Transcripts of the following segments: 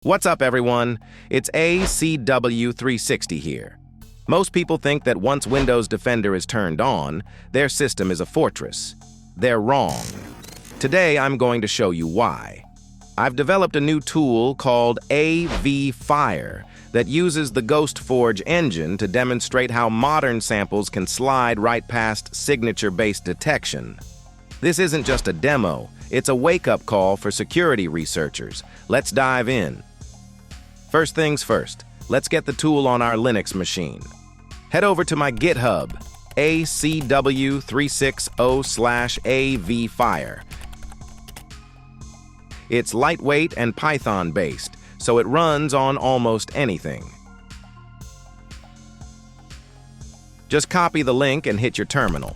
What's up, everyone? It's ACW360 here. Most people think that once Windows Defender is turned on, their system is a fortress. They're wrong. Today, I'm going to show you why. I've developed a new tool called AVFIRE that uses the GhostForge Engine to demonstrate how modern samples can slide right past signature-based detection. This isn't just a demo, it's a wake-up call for security researchers. Let's dive in. First things first, let's get the tool on our Linux machine. Head over to my GitHub, ACW360/AVFIRE. It's lightweight and Python-based, so it runs on almost anything. Just copy the link and hit your terminal.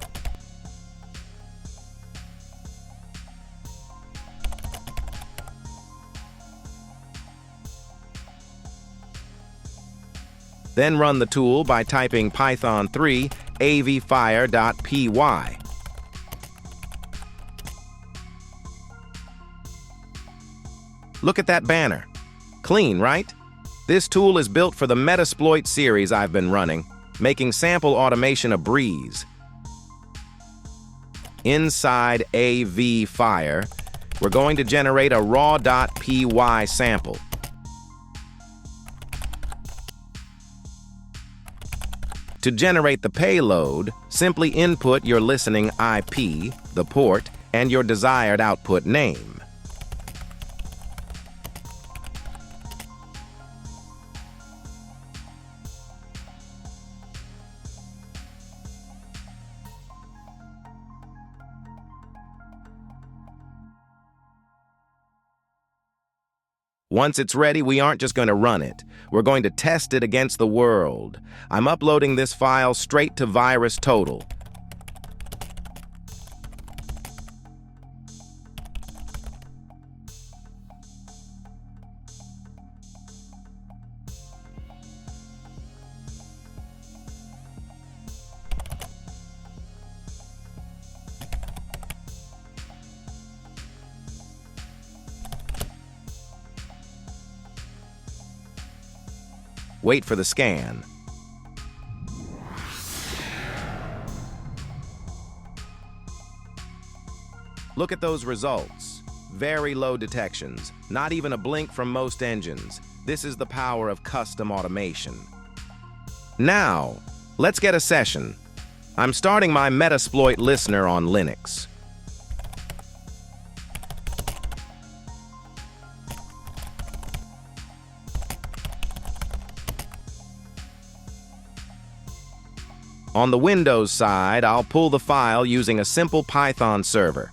Then run the tool by typing Python 3 avfire.py. Look at that banner. Clean, right? This tool is built for the Metasploit series I've been running, making sample automation a breeze. Inside AVFIRE, we're going to generate a raw.py sample. To generate the payload, simply input your listening IP, the port, and your desired output name. Once it's ready, we aren't just going to run it. We're going to test it against the world. I'm uploading this file straight to VirusTotal. Wait for the scan. Look at those results. Very low detections, not even a blink from most engines. This is the power of custom automation. Now, let's get a session. I'm starting my Metasploit listener on Linux. On the Windows side, I'll pull the file using a simple Python server.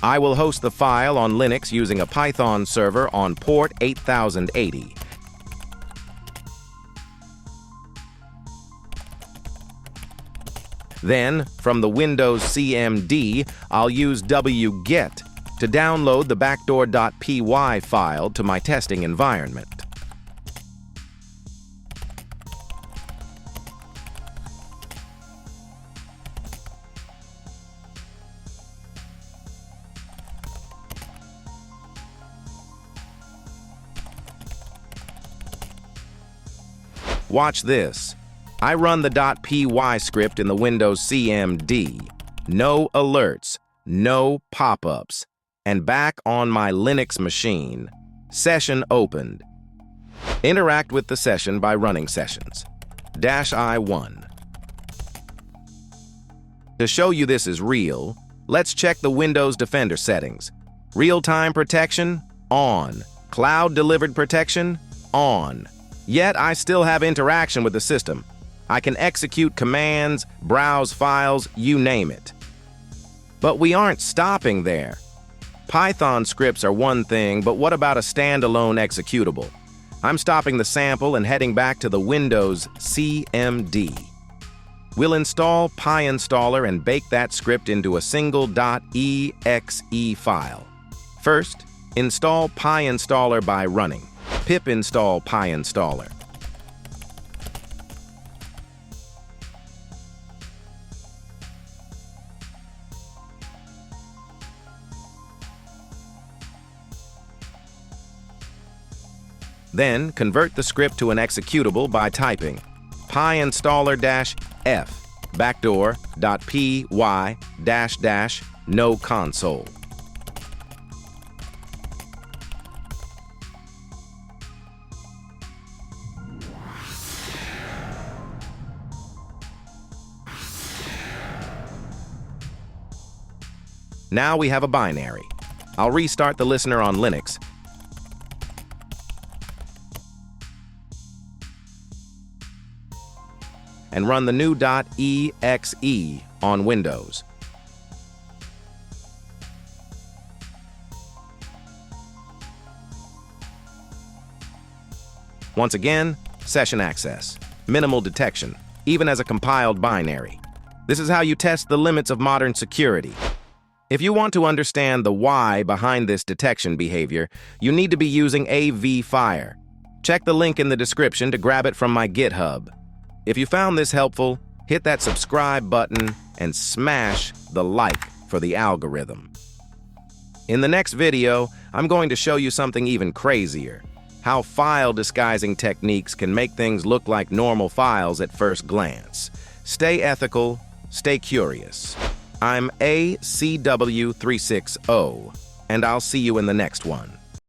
I will host the file on Linux using a Python server on port 8080. Then, from the Windows CMD, I'll use wget to download the backdoor.py file to my testing environment. Watch this. I run the .py script in the Windows CMD. No alerts, no pop-ups. And back on my Linux machine. Session opened. Interact with the session by running sessions. -I1. To show you this is real, let's check the Windows Defender settings. Real-time protection? On. Cloud-delivered protection? On. Yet, I still have interaction with the system. I can execute commands, browse files, you name it. But we aren't stopping there. Python scripts are one thing, but what about a standalone executable? I'm stopping the sample and heading back to the Windows CMD. We'll install PyInstaller and bake that script into a single .exe file. First, install PyInstaller by running pip install PyInstaller. Then, convert the script to an executable by typing pyinstaller-f backdoor.py-no console. Now we have a binary. I'll restart the listener on Linux. And run the new .exe on Windows. Once again, session access, minimal detection, even as a compiled binary. This is how you test the limits of modern security. If you want to understand the why behind this detection behavior, you need to be using AVFIRE. Check the link in the description to grab it from my GitHub. If you found this helpful, hit that subscribe button and smash the like for the algorithm. In the next video, I'm going to show you something even crazier: how file disguising techniques can make things look like normal files at first glance. Stay ethical, stay curious. I'm ACW360, and I'll see you in the next one.